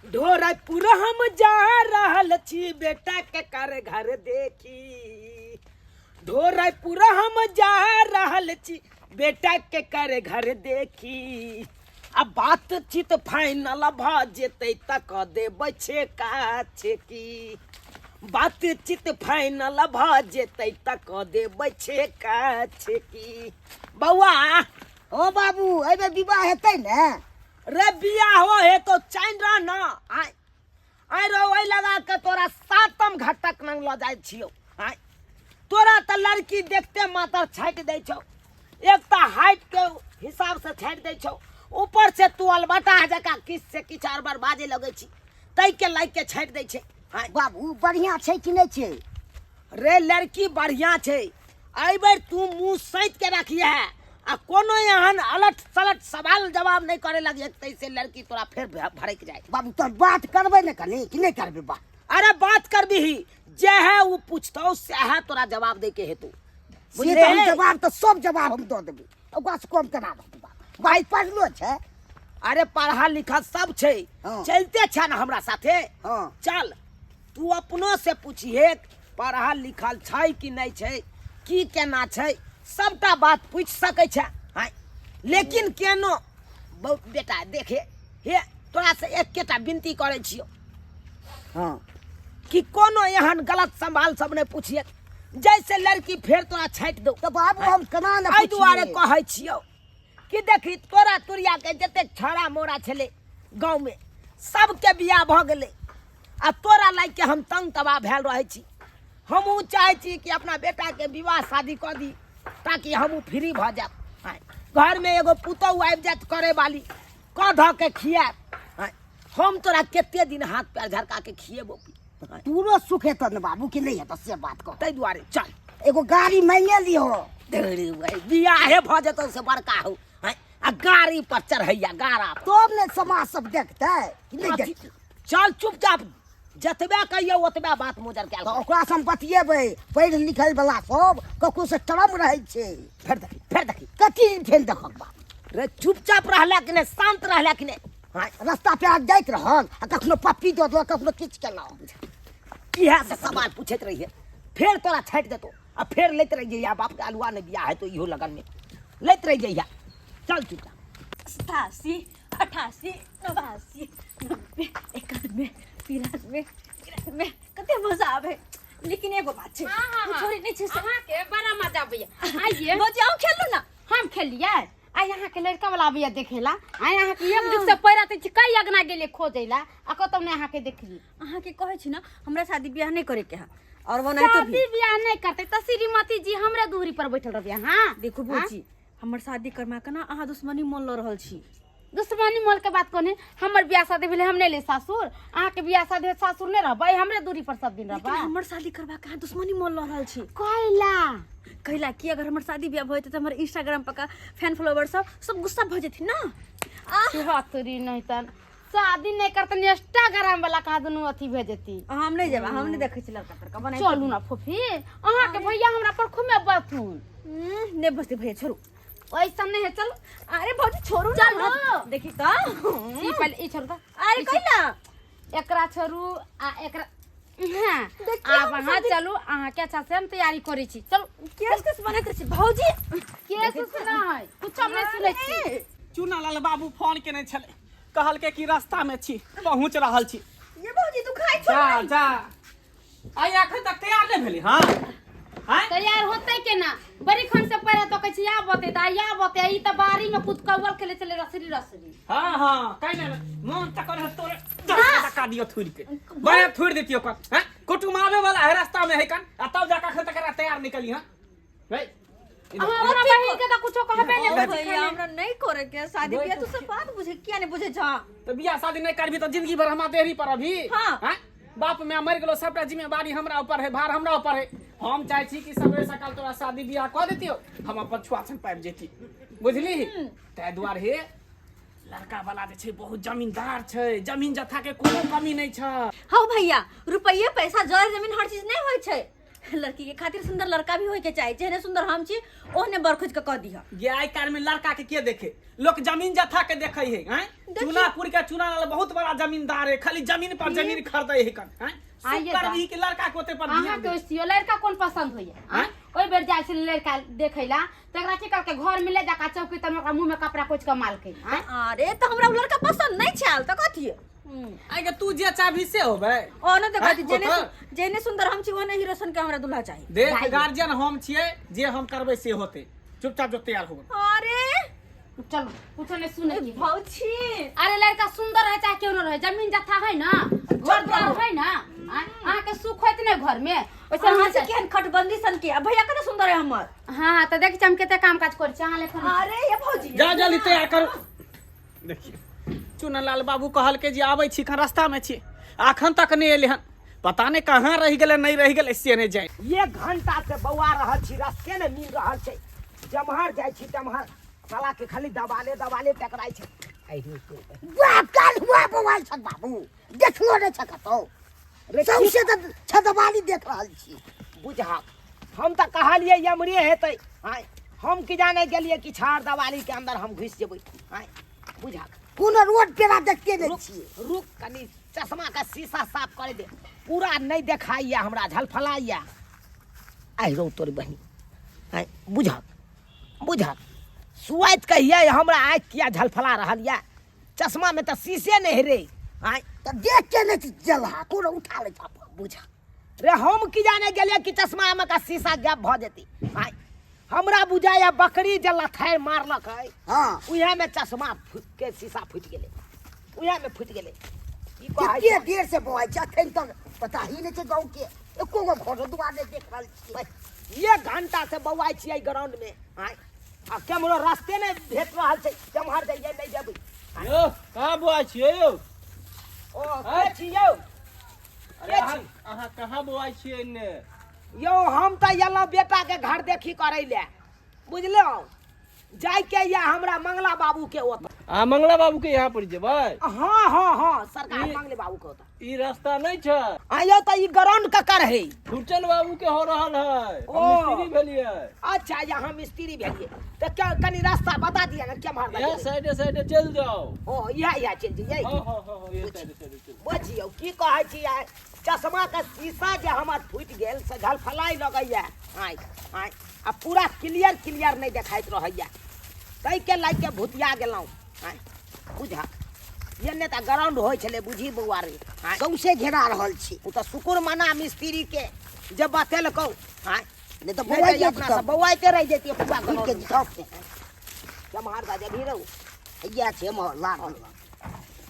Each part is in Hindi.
ढोरपुर हम जा रहल छी बेटा के कर घर देखी। ढोरपुर हम जा रहल छी बेटा के कर घर देखी। अब बातचीत फाइनल भ जेतै त क देबै छेका छेकी। बातचीत फाइनल भ जेतै त क देबै छेका छेकी। बौआ ओ बाबू एबे विवाह हेतै ने? रे बियाह हो हे तो चैन रह न। आइ रो ओइ लगा के तोरा सातम घाटक नंग ल जाय छियो। आइ तोरा त लड़की देखते मातर छाट दै छौ। एक त हाइट के हिसाब से छाट दै छौ, ऊपर से तू अलबटा जका किस से किछ आर बार बाजे लगै छी, तै के लाइक के छाट दै छै। बाबू बढ़िया छै कि नहीं छै? रे लड़की बढ़िया छै। एहि बेर तू मुंह सैत के रखिए आ कोनो एहन अलट सलट सवाल जवाब नहीं करे लगे तैसे लड़की तोरा फिर भड़क जाए। बाबू तो बात करबे न कनी कि नहीं करबे बात? अरे बात करबी ही जे है वो पूछतो से है तोरा जवाब दे के हेतु। से तो हम जवाब तो सब जवाब हम दो देबे। ओकरा से कम करा दे बात। भाई पढ़लो छै? अरे पढ़ा लिखा सब छै। चलते छ ना हमरा साथे। चल तू अपनो से पूछिए पढ़ा लिखल छै कि नहीं छै, की केना छै, सबटा बात पूछ सकै छै। लेकिन केनो बेटा देखे हे तोरा से एकेटा विनती करे छियो कि कोनो एहन गलत सवाल सब नहीं पूछिए जैसे लड़की फिर तोरा छाट दो। तो बाबू हम केना न एहि दुआरे कहै छियो कि देखी तोरा तुरिया के जते छौड़ा मोड़ा छले गांव में सबके बियाह भ गेले आ तोरा लाग के हम तंग तबाह भेल रहे छी। हमहू चाहे छी कि अपना बेटा के विवाह शादी कर दी ताकि हमहू फ्री भ जाब। घर में एगो पुतौ आबि जात करे वाली क ध के खिया। हम तोरा केते दिन हाथ पैर झरका के खिएबो। तूरो सुख हेत न बाबू कि नहीं हेत से बात कह। तै दुआरे चल एगो गाड़ी मांगे लियो। ढेरी भाई बियाहे भ जतो से बड़का हो आ गाड़ी पर चढ़ैया गारा तब ने समाज सब देखतै कि नहीं देखतै? चल चुपचाप जतबे कहियो ओतबे बात मुजर कैल। तो ओकरा से हम बतियेबै। पढ़ लिखल वाला सब ककरो से टरम रहै छै। फेर देखी कथी फेर देखक बात? रे चुपचाप रहला कि नहीं, शांत रहला कि नहीं? रास्ता पे आ जाइत रहल आ कखनो पप्पी दो दो कखनो किछ केलौ। इहे से सवाल पूछत रहिए फिर तोरा छाट देतो आ फिर लेत रह जइया। बाप के अलुआ ने बियाह है तो इहो लगन में लेत रह जइया। चल चुपचाप 87 88 89 90 91 93 कते मजा आवे। लेकिन एगो बात छै छोरी नहीं छै से अहाँ के बड़ा मजा आबैया। आइए बजाओ खेलू ना। हम खेलिए। आई यहाँ के लड़का वाला आबैया देखेला। आई यहाँ के एक जुग से पैरा ते कई अगना गेले खोजेला आ कतौ ने यहाँ के देखली। अहाँ के कहै छी ना हमरा शादी ब्याह नहीं करे के है और वो नहीं तो शादी ब्याह नहीं करते त श्रीमती जी हमरे दूरी पर बैठल रहबे। हां देखो बूजी हमर शादी करमा के ना अहाँ दुश्मनी मोल ल रहल छी। दुश्मनी मोल के बात कोने। हमर बियाह शादी भेले हम नहीं ले सासुर। अहाँ के बियाह शादी सासुर नहीं रहबै, हमरे दूरी पर सब दिन रहबै। हमर शादी करवा के अहाँ दुश्मनी मोल ल रहल छी। कहला कि अगर हमर शादी ब्याह होइत त हमर इंस्टाग्राम पर का फैन फॉलोवर सब गुस्सा भ जेथिन ना। तोरी नहीं तन शादी नहीं करतन इंस्टाग्राम वाला कहा दुनु अथी भेजती। हम नहीं जेबा, हम नहीं देखै छी लड़का तड़का बनै। चलू ना फुफी अहाँ के भैया हमरा पर खुमे बथुन ने बस्ती भैया छोड़ू ऐसा नहीं है। चलो अरे भौजी छोड़ू ना। चलो देखी त ई पहले ई छोड़ द। अरे कइला एकरा छोड़ू आ एकरा हां अब वहां चलू। अहाँ के अच्छा से हम तैयारी करै छी। चलो केस बनैत छी भौजी। केस सुना है कुछ हम नहीं सुनै छी। चुनालाल बाबू फोन केने छले कहल के कि रास्ता में छी पहुंच रहल छी। ये भौजी तू खाइ छ? जा जा आई अखन तक तैयार नहीं भेली। हां तैयार होते के ना बड़ी खन से पहले तो कहै छी या बते ता या बते ई त बारी में कूद कौवल खेले चले रसरी रसरी। हां काई ना मन त करे तोरे धक्का दियो थुर के बड़े थुर देतियो कन। हां कुटुम आवे वाला है रास्ता में है कन आ तब जाका अखन तक तैयार निकली। हां भाई हमरा बहिन के त कुछो कहबे नहीं भैया हमरा नहीं करे के शादी ब्याह तू सब बात बुझे किया नहीं बुझे छ? तो बियाह शादी नहीं करबी तो जिंदगी भर हमरा देरी पर अभी। हां बाप में मर गेलो सबटा जिम्मेवारी हमरा ऊपर है, भार हमरा ऊपर है। हम चाहे छी कि सबरे सकाल तोरा शादी बियाह क देतियो हम अपन छुआछन पाबि जेती बुझली। तै दुआरे हे लड़का वाला जे छै बहुत जमींदार छै, जमीन जथा के कोनो कमी नहीं छ। हां भैया रुपये पैसा जर जमीन हर चीज नहीं होय छै। लड़की के खातिर सुंदर लड़का भी होय के चाहिए, जेहने सुंदर हम छी ओहने बरखुज के कह दिया। ये आई काल में लड़का के देखे, लोग जमीन जथा के देखे है, हैं चुनापुर के चुना वाला बहुत बड़ा जमींदार है, खाली जमीन पर जमीन खरीदे है कन, हैं आइए सुकर भी के लड़का के ओते पर अहाँ ध्यान के दे। ओइसियो लड़का कोन पसंद होइए? ओइ बेर जाय छै लड़का देखैला तकरा की करके घर में ले जाका चौकी तर में ओकरा मुंह में कपड़ा कोच के माल के। अरे तो हमरा उ लड़का पसंद नहीं छाल त कथि आगे तू जे चाभी से होबे ओने तो कथि हैं, जेने सुंदर हम छी ओने हीरो सन के हमरा दुल्हा चाहिए। देख गार्जियन हम छिए, जे हम करबै से होते, चुपचाप जो तैयार हो। अरे चलो कुछ नहीं सुने की। भौजी अरे लड़का सुंदर है चाहे क्यों न रहे, जमीन जथा है ना, घर द्वार है ना, अहाँ के सुख होत ने घर में ओइसे हां से केहन खटबंदी सन के भैया कते सुंदर है हमर। हाँ तो देख हम केते काम काज कर छी अहाँ लेखन। अरे ये भौजी जा जल्दी तैयार करू। देखिए चुनलाल बाबू कहल के जे आबै छी, खन रास्ता में छी, अखन तक नहीं एले हन, पता नहीं कहाँ रह गेले नहीं रह गेले से नहीं जाए। 1 घंटा से बौआ रहल छी, रास्ते ने मिल रहल छै, जमहर जाइ छी तमहर साला के खाली दबाले टकराई छै। आई रे बाप काल हुआ बवाल छ बाबू, देखलो ने छ कतो सौसे त छदवाली देख रहल छी। बुझा हम त कहलिए यमरे हेतै, हाय हम की जाने गेलिए कि छाड़ दवाली के अंदर हम घुस जेबै। हाय बुझा कोनो रोड पेरा देखते ने रुक छी। रुक कनी चश्मा का शीशा साफ करे दे, पूरा नहीं देखाइया हमरा, झलफलाइया। आई रो तोर बहनी, हाय बुझा सुआत कहिए हमरा आँख किया झलफला रहल या, चश्मा में तो शीशे नहीं रे। आय त देख के ने जला कोनो उठा ले छाप बुझा रे हम की जाने गेलिए कि चश्मा में का शीशा गैप भ जेती। आय हमरा बुझाया बकरी जे लथार मारलक है, हां उहे में चश्मा के शीशा फूट गेले, उहे में फूट गेले। ई कहै कितने देर से बवाल छ, अखन तक पता ही नहीं छ गांव के एको गो घर दुआर ने देख रहल छी। 1 घंटा से बौआई छियै ग्राउंड में। आय आ केमरो रास्ते में भेट रहल छै, जमहर जाइए नहीं जेबै। यो कहाँ बुआ छियै यौ? ओ के छी यौ? के छी? अहाँ कहाँ बुआ छियै ने? यौ हम त एलहुँ बेटा के घर देखी करे ले, बुझलौ जाय के या हमरा मंगला बाबू के ओत। आ मंगला बाबू के यहाँ पर जेबै? हाँ सरकार मंगले बाबू के ओत। ई रास्ता नहीं छ, आयो त ई ग्राउंड ककर है। फुटन बाबू के हो रहल है, ओ। हम मिस्त्री भेलिए। अच्छा यहाँ मिस्त्री भेलिए तो क्या कनी रास्ता बता दिया ना, क्या मार यहाँ साइडे चल जाओ। ओ यह चल जाइए। हाँ ये साइडे चल। बुझियो की कहै छी, आय चश्मा के शीशा जे हमर फूट गेल से झलफलाई लगैया। आय आ पूरा क्लियर नहीं देखाइत रहैया, तै के लाग के भुतिया गेलौं। आय बुझा ये ने त ग्राउंड होय छले, बुझी बौआ रे। आय सौसे घेरा रहल छी। उ त शुक्र मना मिस्त्री के जब बतेलकौ। आय नहीं तो बौआ भेट अपना सब बौआते रह जेती पूरा के ग्राउंड। सब के जमहर दा जभी रहू या छे मोहल्ला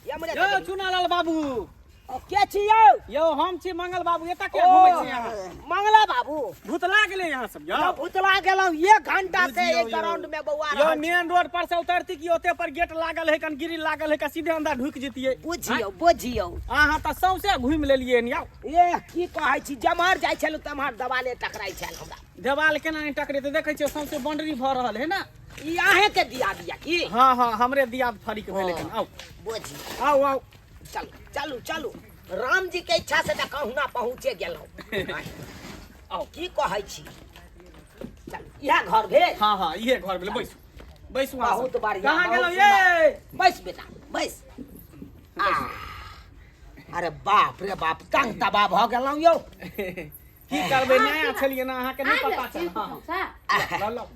ये मरे यो चुनालाल बाबू, के छी यौ? यो हम छी मंगल बाबू, एता के घुमै छी यहाँ? मंगला बाबू भूतला गेले यहाँ सब यो। तो भुतला गेलौं 1 घंटा से बुझियौ एक ग्राउंड में बौआ यो रहल। मेन रोड पर से उतरती कि ओते पर गेट लागल है, कन ग्रिल लागल है, का सीधे अंदर ढुक जतिए। बुझियो अहाँ त सौसे घुमि लेलिए ने यौ। ये की कहै छी, जमहर जाइ छलु तमहर दबाले टकराई छल हमरा। देवाल केना नहीं टकरे तो देखे छियै सौसे बाउंड्री भ रहल है ना। ई आहे के दिया की? हाँ हमरे दिया फरीक भेले कन। आओ बुझी आओ चलू राम जी के इच्छा से त कहूँ ना पहुँचे गेलौं। आओ की कहै छी, चल यह घर भेल। हाँ ये घर भेले, बैसू अहाँ सब। बहुत बढ़िया। कहाँ बहुत गेलौ सुंदर। ये? बैस बेटा बैस। अरे बाप रे बाप, तंग तबाह भ गेलौं यौ। की करबै, नया छलिए ना, अहाँ के नहीं पता चल। हाँ लो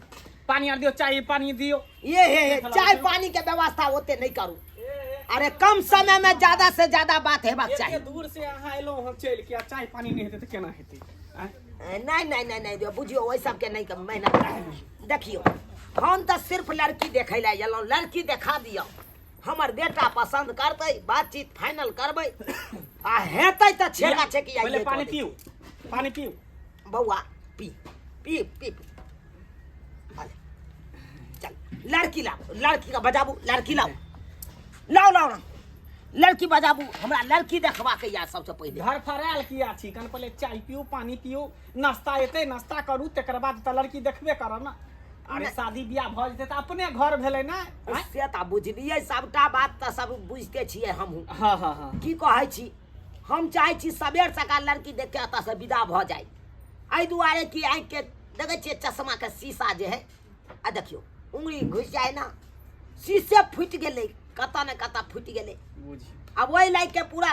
पानी आर दियो, चाय पानी दियो। ये चाय पानी के व्यवस्था होते नहीं करू। अरे कम समय में ज्यादा से ज्यादा बात हेबाक चाहिए। एते दूर से अहाँ एलो हम चल के, चाय पानी नहीं हेते त केना हेते? नहीं दियो, बुझियो ओइ सब के नहीं मेहनत। देखियो हम तो सिर्फ लड़की देखे ला एलौं, लड़की देखा दियो, हमर बेटा पसंद करते, बातचीत फाइनल करबै, आ हेतै त छेका छेकी आइए। पहले पानी पियो बौआ पी। चल लड़की लाओ, लड़की का बजाबू, लड़की लाओ लड़की बजाबू, हमरा लड़की देखबा के या सबसे पहले। घर फराल किया छी, कन पहले चाय पियो, पानी पियो, नाश्ता एते नाश्ता करू, तकर बाद त लड़की देखबे करब ना। अरे शादी बियाह भ जेते त अपने घर भेले ना। से त बुझलिए, सबटा बात त सब बुझते छिए हमहू। हाँ की कहै छी, हम चाहे छी सबेर सकाल लड़की देख के एतऽ से विदा भ जाए। आई दुआरे की आँख के देखे छियै चश्मा के शीशा जे है आ देखियो उंगली घुस जाए ना शीशे फूट गेले कता ने कता फूट गेले बुझी अब वही लाइट के पूरा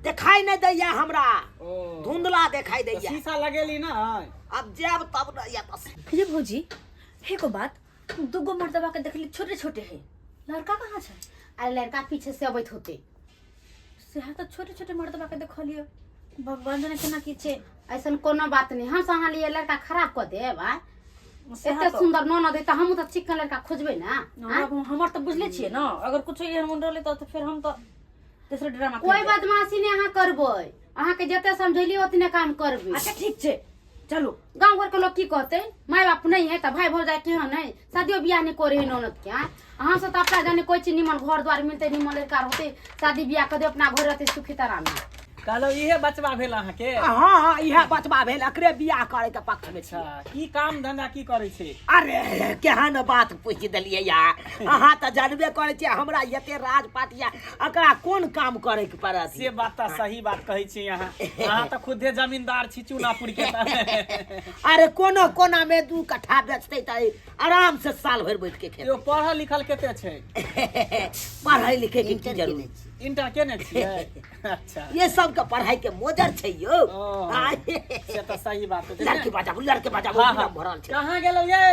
दिखाई नहीं दैया हमरा ओ धुंधला दिखाई तो दैया शीशा लगेली ना अब जब तब न या बस ये भौजी हे को बात दुगो मर्दबा के देखली छोटे छोटे है लड़का कहाँ छै अरे लड़का पीछे से अबैत होते से तो छोटे छोटे मर्दबा के देखलियो बंधन केना की छै ऐसन कोनो बात नहीं हम से अहाँ लिए लड़का खराब कर देब सेहा एते तो- सुंदर न दे तो हम तो चिकन लड़का खोजबे ना हमर तो बुझले छियै ना अगर कुछ एहन मन रहले तो फिर हम तो तेसर ड्रामा कोई बदमाशी नहीं अहाँ करबै अहाँ के जते समझेली ओतने काम करबै अच्छा ठीक छै चलो गांव घर के लोग की कहते माय बाप नहीं है तो भाई भौजाई केहन है शादियो बियाह नहीं करे है ननद के अहाँ से तो अपना जाने कोई चीज निमन घर द्वार मिलते निमन लड़का होते शादी बियाह कर दे अपना घर रहते सुखी तरह में कहलो इहे बचवा भेल अहाँ के हाँ हाँ इहे बचबा भेल एकरे बियाह करे के पक्ष में छी अच्छा की काम धंधा की करे छै अरे केहन बात पूछ देलियै यार अहाँ तऽ जानबे करै छियै हमरा एते राजपाट या एकरा कोन काम करे के पड़त से बात तो सही बात कहै छी अहाँ तो खुदे जमींदार छी चूनापुर के अरे कोनो कोना में 2 कट्ठा बेचते त आराम से साल भर बैठ के यो खेते पढ़ल लिखल केते छै पढ़ाई लिखे के की जरूरत इंटर केने छियै अच्छा ये सब के पढ़ाई के मोजर छै यो ओ, आय। से तो सही बात है लड़की बजाबू हाँ, हाँ। भरल छै कहाँ गेलौ ये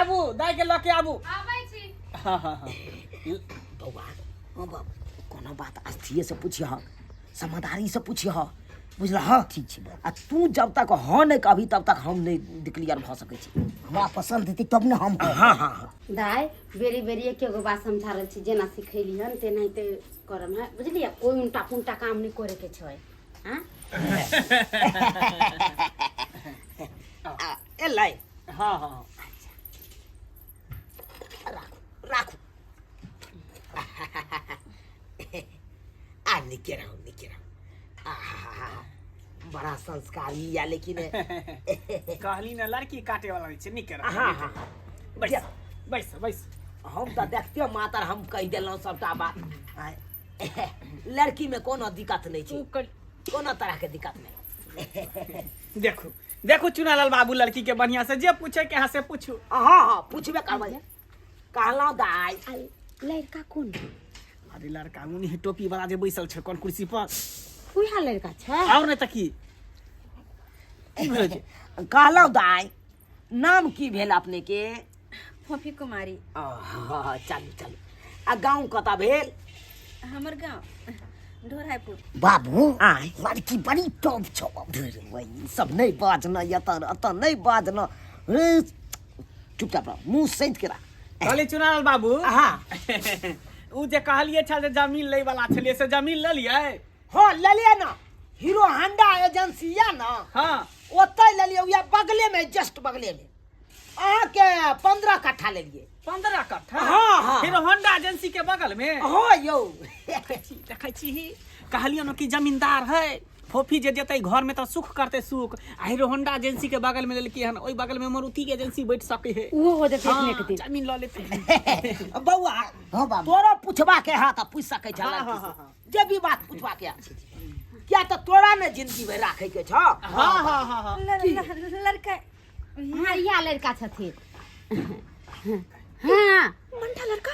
आबू दाइ के लके आबू आबै छी हाँ हाँ हाँ बौआ हाँ बाबू कोनो बात अस्थिये से पूछिह समझदारी से पूछिह बुझलह ठीक छै आ तू जब तक हाँ नहीं कहबी तब तक हम नहीं डिक्लियर भऽ सकै छी हमरा पसंद हेतै तब ने हम हाँ हाँ दाय बेरी बेरी एके गो बात समझा रहल छी जेना सिखैली हन तेनाहिते करम है बुझलियै कोई उल्टा पुल्टा काम नहीं करे के छै हां एलै हाँ हाँ राखू आ निके रहो बड़ा संस्कारी या लेकिन कहली ना लड़की काटे वाला छै निक हाँ हाँ बैस बैस बैस हम तो देखते मातर हम कह दिलौं सबटा बात आय। लड़की में कोनो दिक्कत नहीं छै कोनो तरह के दिक्कत नहीं देखो देखो चुनालाल बाबू लड़की के बढ़िया से जे पूछे के यहाँ से पूछू हाँ हाँ पूछबे करबै कहलौं दाई लड़का कोन अरे लड़का उन्हीं टोपी वाला जे बैसल छै कोन कुर्सी पर उहा लड़का छै और नहीं तो की भेल छै? कहलौं दाई नाम की भेल अपने के फफी कुमारी चलू चलू आ गाँव कतऽ भेल हमर गांव ढोराईपुर बाबू आय लड़की बड़ी टॉप छौ वही सब नहीं बाजना अतऽ नहीं बाजना रे चुपचाप रह मुंह सैंत के रह कहली चुनालाल बाबू हाँ उ जे कहलिए छल जे जमीन लै वाला छलिए से जमीन ले लिए हाँ ले लिया ना हीरो होंडा एजेंसी या ना हाँ ओतै ले लिया या बगले में जस्ट बगले में अहाँ के 15 कट्ठा ले लिए 15 कट्ठा हाँ, हाँ। फिर होंडा एजेंसी के बगल में हाँ यौ देखै छी कहलियो न कि जमींदार है फोफी जे जेतै घर में तो सुख करते सुख आ हीरो होंडा एजेंसी के बगल में लेलकी हन ओई बगल में मारुति के एजेंसी बैठ सके है वो हो जेतै हाँ, अपने के दिन जमीन ल लेते बौआ हाँ बाबू तोरा पूछबा के हाथ पूछ सकै छ हाँ, लड़की हाँ, से। जे भी बात पूछबा के हाथ क्या तो तोरा ने जिंदगी भर राखे के छ हाँ हाँ हाँ हाँ लड़का हाँ या लड़का छथिन हाँ मंठा लड़का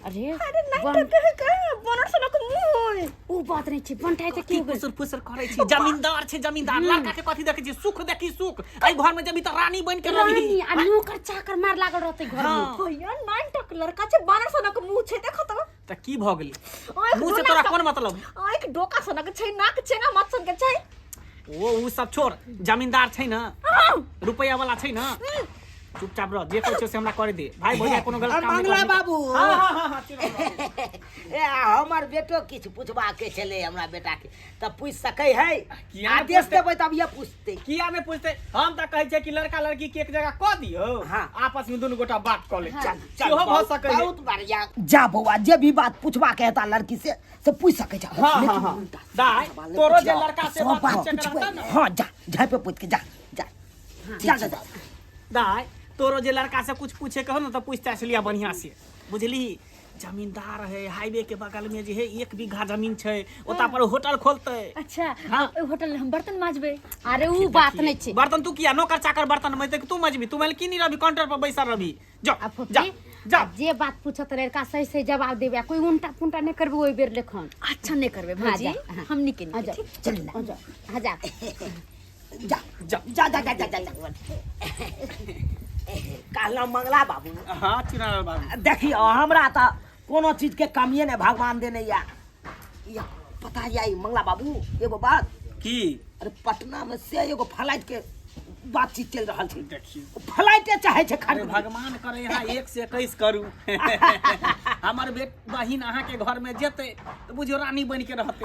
अरे अरे नाटक है का बनर सनक मुंह ओ बात नहीं छै बनठाई त की की हो फुसर फुसर करे छी जमींदार छै जमींदार लड़का के कथि देखै छी सुख देखी सुख एई घर में जबी त रानी बन के रानी रही आ नौकर चाकर मार लागल रहतै घर में हाँ। भैया नाटक लड़का छै बनर सनक मुंह छै देख त त की भ गेलै आँख मुंह से डोना तोरा सा- कोन मतलब आँख डोका सनक छै नाक चेंगा मत सन के छै उ सब छोड़ जमींदार छै न रुपया वाला छै न चुपचाप रह जे कहै छै से हमरा करे दे भाई भैया कोनो गलत काम मंगला नहीं बाबू हां हां हां हां ए हमर बेटो किछ पूछबा के छले हमरा बेटा के त पूछ सकै है किया ने आदेश पूछते? देबै तब ये पूछते किया नहीं पूछते हम त कहै छै कि लड़का लड़की के एक जगह क दियो हाँ। आपस में दुनु गोटा बात क ले चल सेहो भ सकै है बहुत बढ़िया जा बौआ जे भी बात पूछबा के हेता लड़की से पूछ सकै छ हां हां हां दाई तोरो जे लड़का से सब बात बात चेक पूछबै। रहता न हाँ जा जा पे पूछ के जा जा जा दाई तोरो जे लड़का से कुछ पूछे कहो न तो पूछता इसलिए बढ़िया से बुझली जमींदार है हाईवे के बगल में जे है 1 बीघा जमीन छै ओता पर होटल खोलते। अच्छा हाँ। ओइ होटल में हम बर्तन माजबे। अरे उ बात नहीं छे। बर्तन तू किया नौकर चाकर बर्तन में तू मजबी तू की नहीं रही काउंटर पर बैसा रही जा अब जा जा जे बात पूछत रे का सही सही जवाब देबे कोई उल्टा पुल्टा नहीं करबे ओइ बेर लेखन। अच्छा नहीं करबे हाँ, भौजी जा, हाँ। हमनी के आ जा नहीं। चल ना आ जा आ जा जा जा जा जा जा जा जा कहला मंगला बाबू हाँ चिनार बाबू देखियो हमरा तो कोनो चीज के कमिए ने भगवान देने या पता या मंगला बाबू एगो बात की अरे पटना में से एगो फ्लाइट के बातचीत चल रहा थी। देखियो फ्लाइटे चाहे छे अरे खरीद भगवान करे यहाँ 1 से 21 करू हमर बहिन अहाँ के घर में जेते तो बुझियो रानी बन के रहते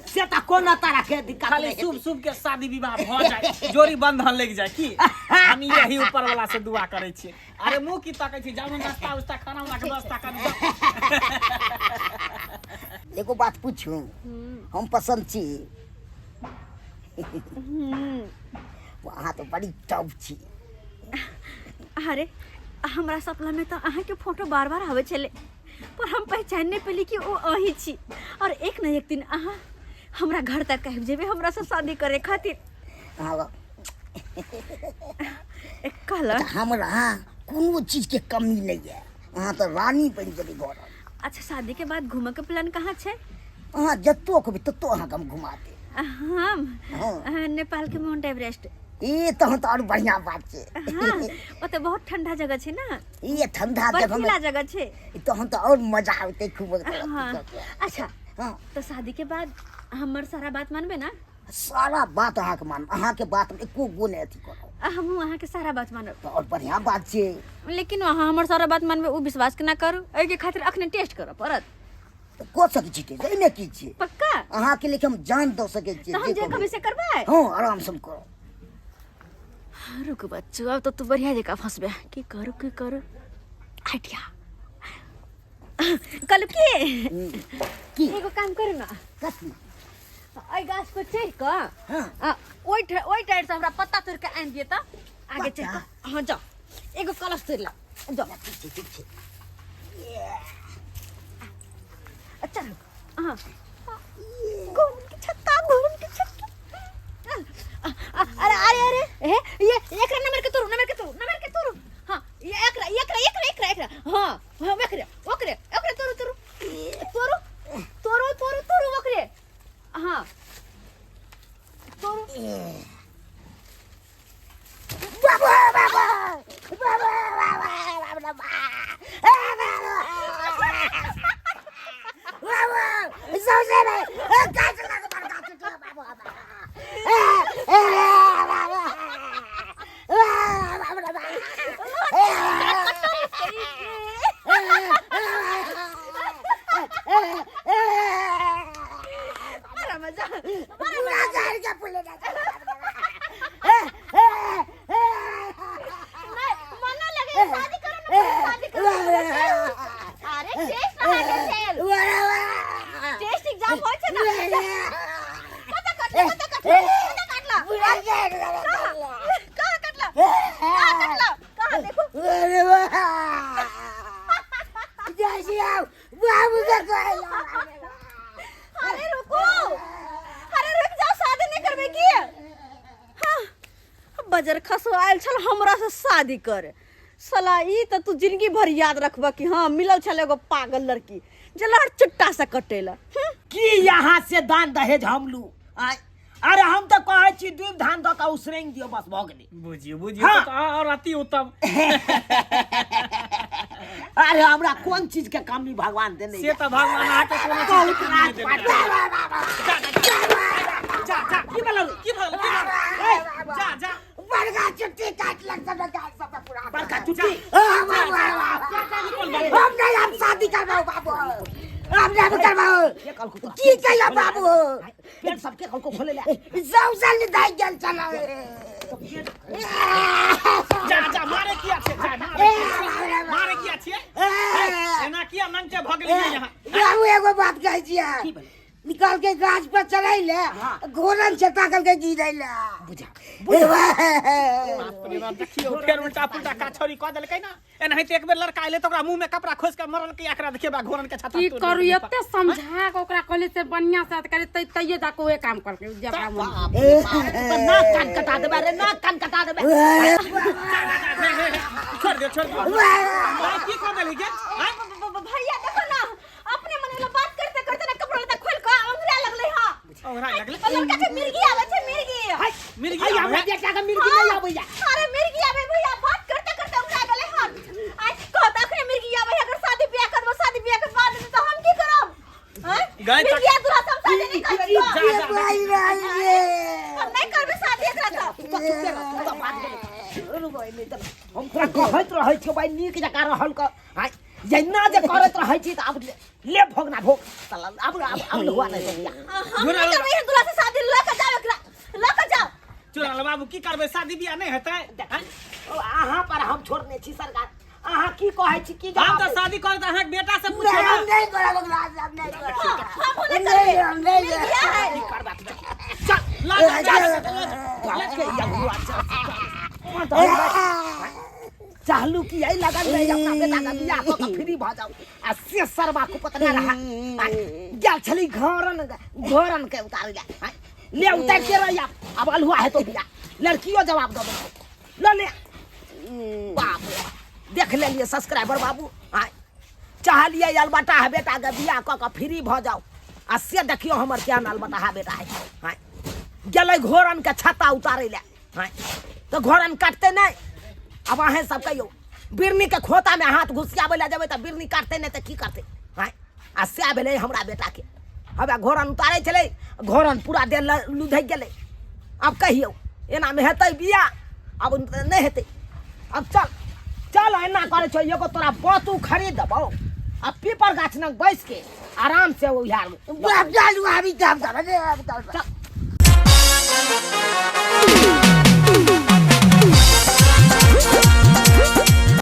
से तो कोनो तरह के दिक्कत खाली नहीं शुभ शुभ के शादी विवाह भ जाए जोड़ी बंधन लग जाए की हम यही ऊपर वाला से दुआ करे छी। अरे मुंह की ताकै छी जामुन नाश्ता उस्ता खाना वाला के व्यवस्था कर एगो बात पूछूं हम पसंद छी वहाँ तो बड़ी टॉप छी। अरे हमरा सपना में तो अहाँ के फोटो बार बार आवे चले पर हम पहचान नहीं पेली कि वो अही छी और एक न एक दिन अहाँ हमरा घर तक कह जेबे हमरा से शादी करे खातिर। हाँ, कहला हमरा कोनो चीज के कमी नहीं है वहाँ तो रानी बन जेबे घर। अच्छा शादी के बाद घूमे के प्लान कहाँ छे? वहाँ जत्तो कभी तत्तो अहाँ हम घुमा दे। हम हाँ। नेपाल के माउंट एवरेस्ट। ये तो और बढ़िया बात छे। हाँ ओते बहुत ठंडा जगह छे ना ये ठंडा जगह बर्फीला में जगह छे। तो हम तो और मजा आते खूब। हाँ अच्छा हाँ तो शादी के बाद हमर सारा बात मानबे ना? सारा बात अहाँ के मान अहाँ के बात में एको गो नहीं अथी करो हम वहाँ के सारा बात मानब तो और बढ़िया बात छे। लेकिन वहाँ हमर सारा बात मानबे उ विश्वास के ना करू एहि के खातिर अखने टेस्ट करऽ पड़त। को सके छी ते ने की छे पक्का अहाँ के लिए हम जान दो सके छी तो हम जे कभी से करबे। हां आराम से करो। रुक बच्चू अब तो तू बढ़िया जगह फंसबे की करू आइडिया कल की एगो काम करू ना कथी ओइ गाछ पर चढ़ क हाँ ओइ टाइड से हमरा पत्ता तोड़ के आन दिए त आगे चढ़ क हां जा एगो कलश तोड़ ला जा ठीक छे। अच्छा हां घूम के छत्ता अरे हे ये एकरा नंबर के तोरू हां ये एकरा हां ओकरे तोरू ओकरे हां तोरू बजर खसो आयल छल हमरा से शादी करे साला ई त तू जिंदगी भर याद रखबा कि हाँ मिलल छल एगो पागल लड़की जे लहर चुट्टा से कटेला। की यहाँ से दान दहेज हम लू अरे हम तो कहे छी दूध धान दो का उसरेंग दियो बस भ गेली। बुझियो हाँ। तो और अति उत्तम अरे हमरा कौन चीज के कमी भगवान देने से तो भगवान आके कोनो चीज के कमी नहीं देने। जा की भलो जा जा बड़का चुट्टी काट लग सब पूरा बड़का चुट्टी जा। हम नहीं हम शादी करबो बाबू हम नहीं करबो की कहिया बाबू पेट सबके को खोले ले सब दाई गेल चला जा मारे किया छे मारे किया छे एना किया नंचे भगली यहाँ बाबू एगो बात कहै छियै निकाल के गाछ पर चढ़ैले घोरन से ताकल के गिरैले बुझा बाप रे बाप देखियो फेर उल्टा पुल्टा का छोरी क देलकै ना एनाहिते एक बेर लड़का आइले त ओकरा मुंह में कपड़ा खोस के मरल के एकरा देखिए बा घोरन के छाता की करू एते समझा के ओकरा कहले से बढ़िया से करे तइये जाके ओए काम करके जबरा मन नाक कान कटा देबे रे नाक कान कटा देबे छोड़ दे की क देली के भैया देखो ना अपने मने ला बात करते करते ना कपड़ा लता खोल के अंगुरा लगले हां ओहरा लगले लड़का के मिर्गी आवे छे मिर्गी मिर्गी आई हमरा बेटा के मिर्गी नहीं आबैया अरे मिर्गी आवे भैया बात करते करते अंगुरा गले हां आज कहता अखने मिर्गी आवे अगर शादी ब्याह करबो शादी ब्याह के बाद तो हम की करब हैं गए तक- मिर्गी दूरा सब शादी नहीं करबे जा भाई भाई रे हम नहीं करबे शादी एकरा तो हम तोरा कहैत रहै छियौ भाई नीक जका रहल क हाय जन्ना जे करैत रहै छी त अब ले भोगना भोग साला अब हुआ नहीं भैया हम नहीं करबे दूरा से शादी लेके जाओ एकरा लेके जाओ चुराल बाबू की करबे शादी बियाह नहीं हेतै अहाँ पर हम छोड़ने छी सरकार अहाँ की कहै छी की हम जवाब तो शादी कर अहाँ के बेटा से पूछो हम ना नहीं करब ओकरा से, हम नहीं करब हम नहीं नहीं करबे हम नहीं मिर्गी है चल ला चाहलू कि यही लगन में अपना बेटा का बियाह क के फ्री भ जाऊ आ से सरबा को पता ना रहा गेल छली घोरन के उतार ले उतार के रहिया अब अलहुआ है तो बियाह लड़कियों जवाब दो ले बाप रे देख ले लिए सब्सक्राइबर बाबू आय चाह लिए अलबटा है बेटा के बियाह क के फ्री भ जाऊ आ से देखियो हमर क्या अलबटा है बेटा है हां गेलै घोरन के छत्ता उतारे ले हां तो घोरन काटते नहीं अब अहें सब कहियो बिरनी के खोता में हाथ घुसियाबे ला जेबै त बिरनी काटते नहीं त की करते हां आ से भेलै हमरा बेटा के अब घोरन उतारे छलै घोरन पूरा देह लुधै गेलै अब कहियो एना में हेतै बियाह अब नहीं हेतै अब चल चल एना करे छौ एगो तोरा बतू खरीद देबौ अब पीपर गाछ न बैस के आराम से वो यार बाप जालू अभी काम कर चल